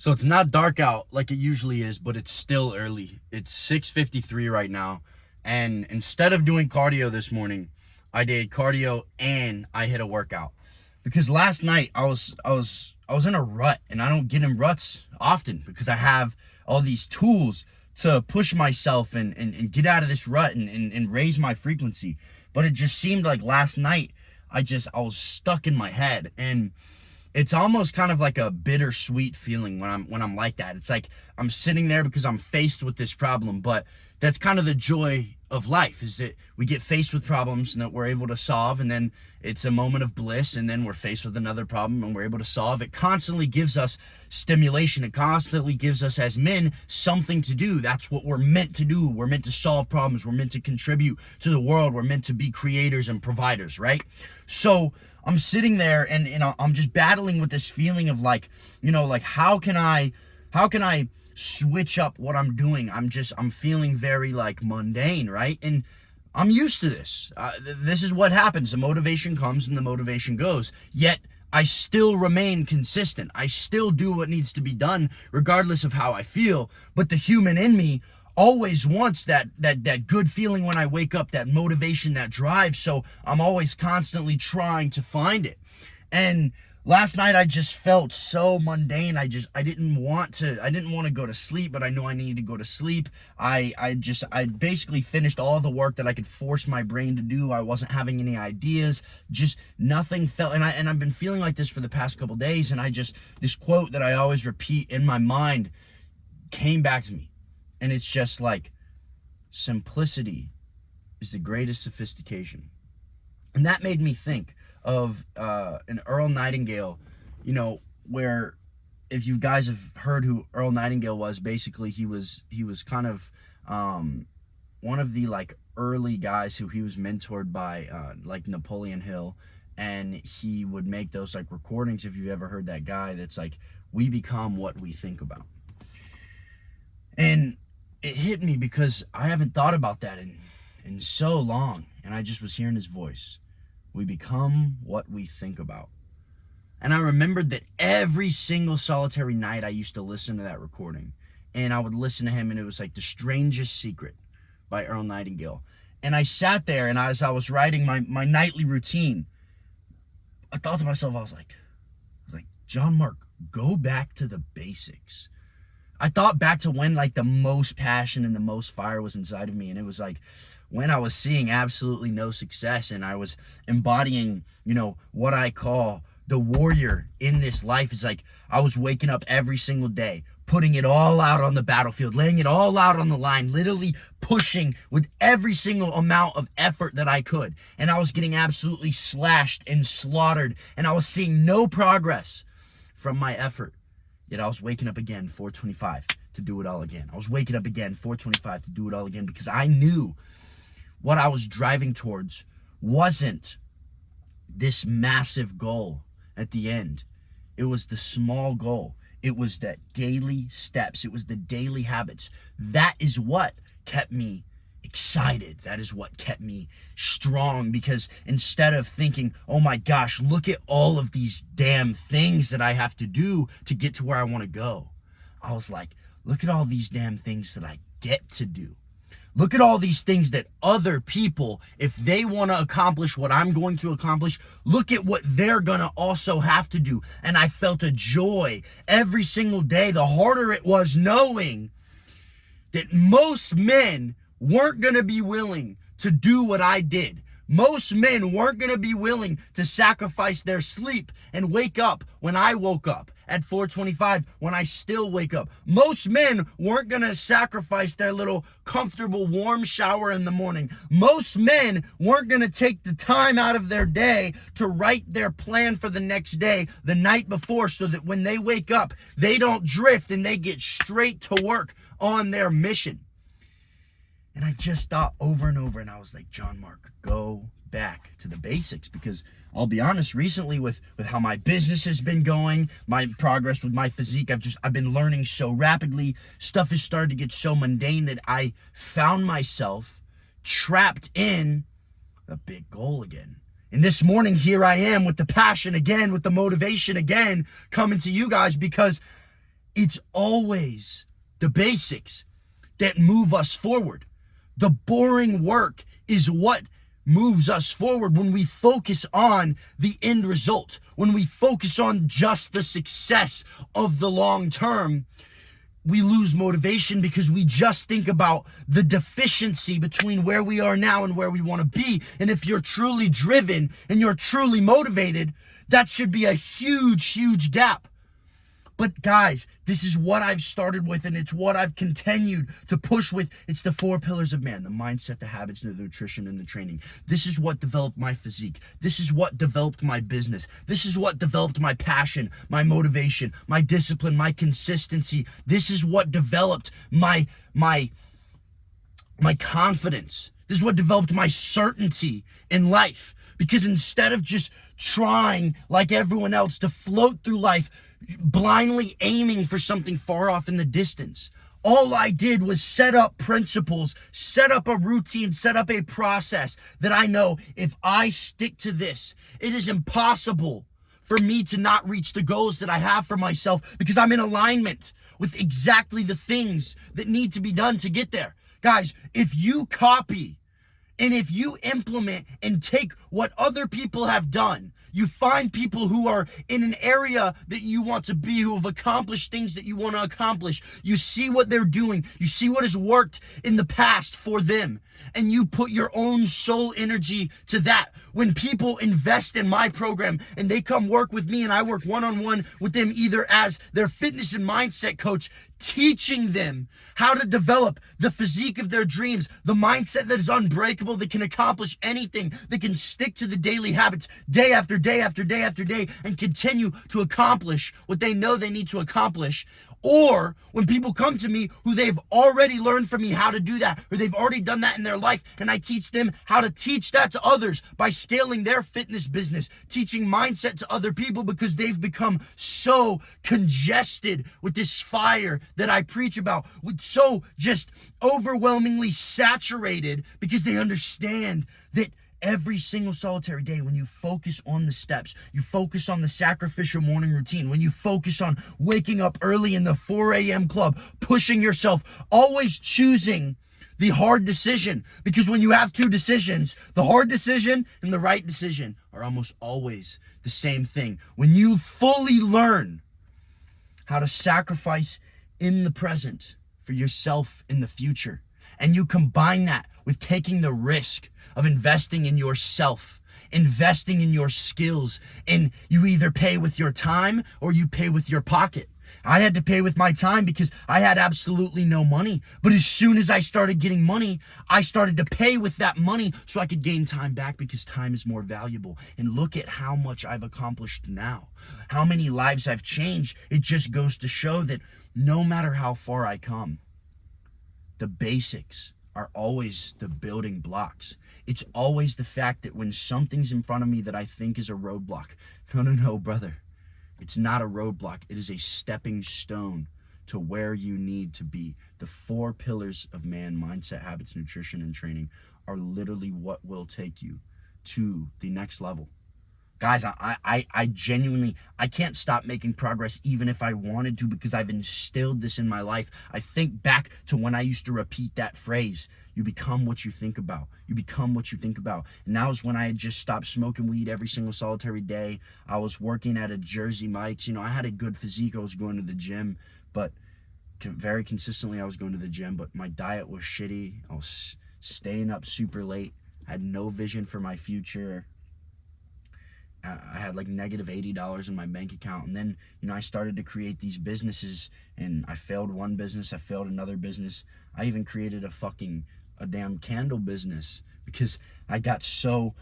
So it's not dark out like it usually is, but it's still early. It's 6:53 right now. And instead of doing cardio this morning, I did cardio and I hit a workout. Because last night I was in a rut, and I don't get in ruts often because I have all these tools to push myself and get out of this rut and raise my frequency. But it just seemed like last night I was stuck in my head, and it's almost kind of like a bittersweet feeling when I'm like that. It's like I'm sitting there because I'm faced with this problem, but that's kind of the joy of life, is that we get faced with problems and that we're able to solve, and then it's a moment of bliss, and then we're faced with another problem and we're able to solve. It constantly gives us stimulation. It constantly gives us, as men, something to do. That's what we're meant to do. We're meant to solve problems. We're meant to contribute to the world. We're meant to be creators and providers, right? So I'm sitting there and I'm just battling with this feeling of like, like how can I switch up what I'm doing? I'm feeling very like mundane, right? And I'm used to this. This is what happens. The motivation comes and the motivation goes. Yet I still remain consistent. I still do what needs to be done regardless of how I feel. But the human in me always wants that good feeling when I wake up, that motivation, that drive. So I'm always constantly trying to find it. And last night I just felt so mundane. I didn't want to go to sleep, but I knew I needed to go to sleep. I basically finished all the work that I could force my brain to do. I wasn't having any ideas. Just nothing felt, and I've been feeling like this for the past couple days, and this quote that I always repeat in my mind came back to me. And it's just like, simplicity is the greatest sophistication. And that made me think of an Earl Nightingale, where, if you guys have heard who Earl Nightingale was, basically he was kind of one of the like early guys who he was mentored by like Napoleon Hill, and he would make those like recordings, if you've ever heard that guy, that's like, we become what we think about. And it hit me because I haven't thought about that in so long, and I just was hearing his voice. We become what we think about. And I remembered that every single solitary night I used to listen to that recording, and I would listen to him, and it was like The Strangest Secret by Earl Nightingale. And I sat there, and as I was writing my nightly routine, I thought to myself, I was like, John Mark, go back to the basics. I thought back to when like the most passion and the most fire was inside of me, and it was like when I was seeing absolutely no success, and I was embodying, what I call the warrior in this life. Is like I was waking up every single day, putting it all out on the battlefield, laying it all out on the line, literally pushing with every single amount of effort that I could. And I was getting absolutely slashed and slaughtered, and I was seeing no progress from my effort. Yet I was waking up again, 4:25, to do it all again. I was waking up again, 4:25, to do it all again, because I knew what I was driving towards wasn't this massive goal at the end. It was the small goal. It was that daily steps. It was the daily habits. That is what kept me excited. That is what kept me strong, because instead of thinking, oh my gosh, look at all of these damn things that I have to do to get to where I want to go, I was like, look at all these damn things that I get to do. Look at all these things that other people, if they want to accomplish what I'm going to accomplish, look at what they're going to also have to do. And I felt a joy every single day. The harder it was knowing that most men weren't going to be willing to do what I did. Most men weren't going to be willing to sacrifice their sleep and wake up when I woke up at 4:25, when I still wake up. Most men weren't going to sacrifice their little comfortable warm shower in the morning. Most men weren't going to take the time out of their day to write their plan for the next day the night before, so that when they wake up, they don't drift and they get straight to work on their mission. And I just thought over and over, and I was like, John Mark, go back to the basics. Because I'll be honest, recently with how my business has been going, my progress with my physique, I've been learning so rapidly. Stuff has started to get so mundane that I found myself trapped in a big goal again. And this morning, here I am with the passion again, with the motivation again, coming to you guys, because It's always the basics that move us forward. The boring work is what moves us forward when we focus on the end result, when we focus on just the success of the long term. We lose motivation because we just think about the deficiency between where we are now and where we want to be. And if you're truly driven and you're truly motivated, that should be a huge, huge gap. But guys, this is what I've started with, and it's what I've continued to push with. It's the 4 pillars of man: the mindset, the habits, the nutrition, and the training. This is what developed my physique. This is what developed my business. This is what developed my passion, my motivation, my discipline, my consistency. This is what developed my confidence. This is what developed my certainty in life. Because instead of just trying like everyone else to float through life, blindly aiming for something far off in the distance, all I did was set up principles, set up a routine, set up a process that I know if I stick to this, it is impossible for me to not reach the goals that I have for myself, because I'm in alignment with exactly the things that need to be done to get there. Guys, if you copy and if you implement and take what other people have done, you find people who are in an area that you want to be, who have accomplished things that you want to accomplish. You see what they're doing. You see what has worked in the past for them. And you put your own soul energy to that. When people invest in my program and they come work with me and I work one-on-one with them, either as their fitness and mindset coach, teaching them how to develop the physique of their dreams, the mindset that is unbreakable, that can accomplish anything, that can stick to the daily habits day after day after day after day and continue to accomplish what they know they need to accomplish. Or when people come to me who they've already learned from me how to do that, or they've already done that in their life, and I teach them how to teach that to others by scaling their fitness business, teaching mindset to other people, because they've become so congested with this fire that I preach about, with so just overwhelmingly saturated, because they understand that every single solitary day, when you focus on the steps, you focus on the sacrificial morning routine, when you focus on waking up early in the 4 a.m. club, pushing yourself, always choosing the hard decision. Because when you have 2 decisions, the hard decision and the right decision are almost always the same thing. When you fully learn how to sacrifice in the present for yourself in the future, and you combine that with taking the risk of investing in yourself, investing in your skills, and you either pay with your time or you pay with your pocket. I had to pay with my time because I had absolutely no money. But as soon as I started getting money, I started to pay with that money so I could gain time back, because time is more valuable. And look at how much I've accomplished now, how many lives I've changed. It just goes to show that no matter how far I come, the basics are always the building blocks. It's always the fact that when something's in front of me that I think is a roadblock, no, brother. It's not a roadblock. It is a stepping stone to where you need to be. The 4 pillars of man: mindset, habits, nutrition, and training, are literally what will take you to the next level. Guys, I genuinely, I can't stop making progress even if I wanted to, because I've instilled this in my life. I think back to when I used to repeat that phrase: you become what you think about. You become what you think about. And that was when I had just stopped smoking weed every single solitary day. I was working at a Jersey Mike's. I had a good physique. I was going to the gym, but very consistently I was going to the gym, but my diet was shitty. I was staying up super late. I had no vision for my future. I had like negative $80 in my bank account. And then, I started to create these businesses, and I failed one business. I failed another business. I even created a damn candle business because I got so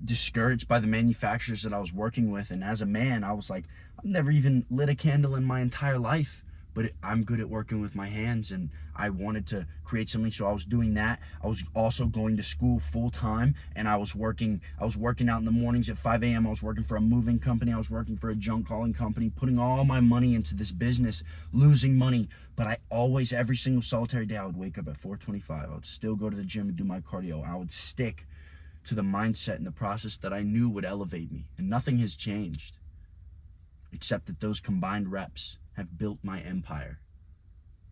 discouraged by the manufacturers that I was working with. And as a man, I was like, I've never even lit a candle in my entire life. But I'm good at working with my hands, and I wanted to create something, so I was doing that. I was also going to school full time, and I was working out in the mornings at 5 a.m. I was working for a moving company. I was working for a junk hauling company, putting all my money into this business, losing money. But I always, every single solitary day, I would wake up at 4:25. I would still go to the gym and do my cardio. I would stick to the mindset and the process that I knew would elevate me, and nothing has changed except that those combined reps have built my empire.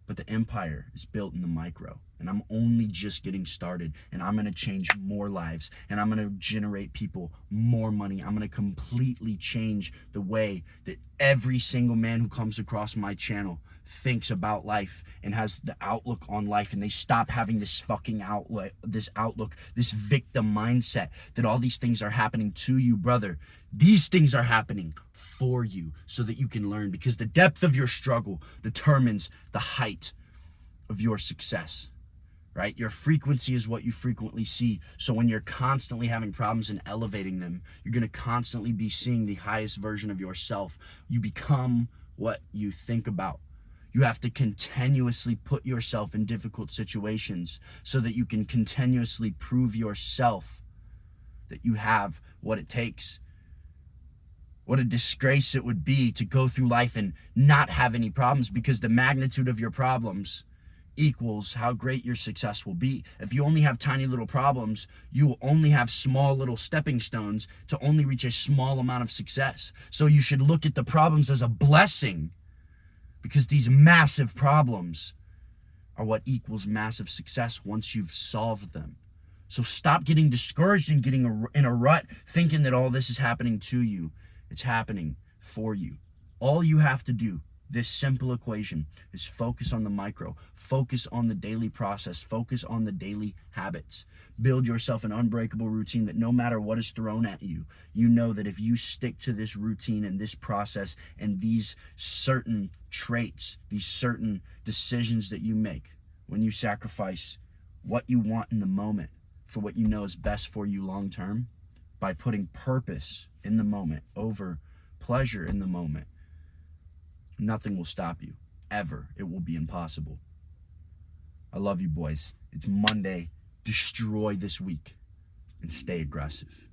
But the empire is built in the micro, and I'm only just getting started, and I'm going to change more lives, and I'm going to generate people more money. I'm going to completely change the way that every single man who comes across my channel thinks about life and has the outlook on life, and they stop having this fucking outlook, this victim mindset that all these things are happening to you, brother. These things are happening for you so that you can learn, because the depth of your struggle determines the height of your success, right? Your frequency is what you frequently see. So when you're constantly having problems and elevating them, you're going to constantly be seeing the highest version of yourself. You become what you think about. You have to continuously put yourself in difficult situations so that you can continuously prove yourself that you have what it takes. What a disgrace it would be to go through life and not have any problems, because the magnitude of your problems equals how great your success will be. If you only have tiny little problems, you will only have small little stepping stones to only reach a small amount of success. So you should look at the problems as a blessing, because these massive problems are what equals massive success once you've solved them. So stop getting discouraged and getting in a rut thinking that all this is happening to you. It's happening for you. All you have to do, this simple equation, is focus on the micro, focus on the daily process, focus on the daily habits. Build yourself an unbreakable routine that no matter what is thrown at you, you know that if you stick to this routine and this process and these certain traits, these certain decisions that you make, when you sacrifice what you want in the moment for what you know is best for you long term, by putting purpose in the moment over pleasure in the moment, nothing will stop you, ever. It will be impossible. I love you, boys. It's Monday. Destroy this week and stay aggressive.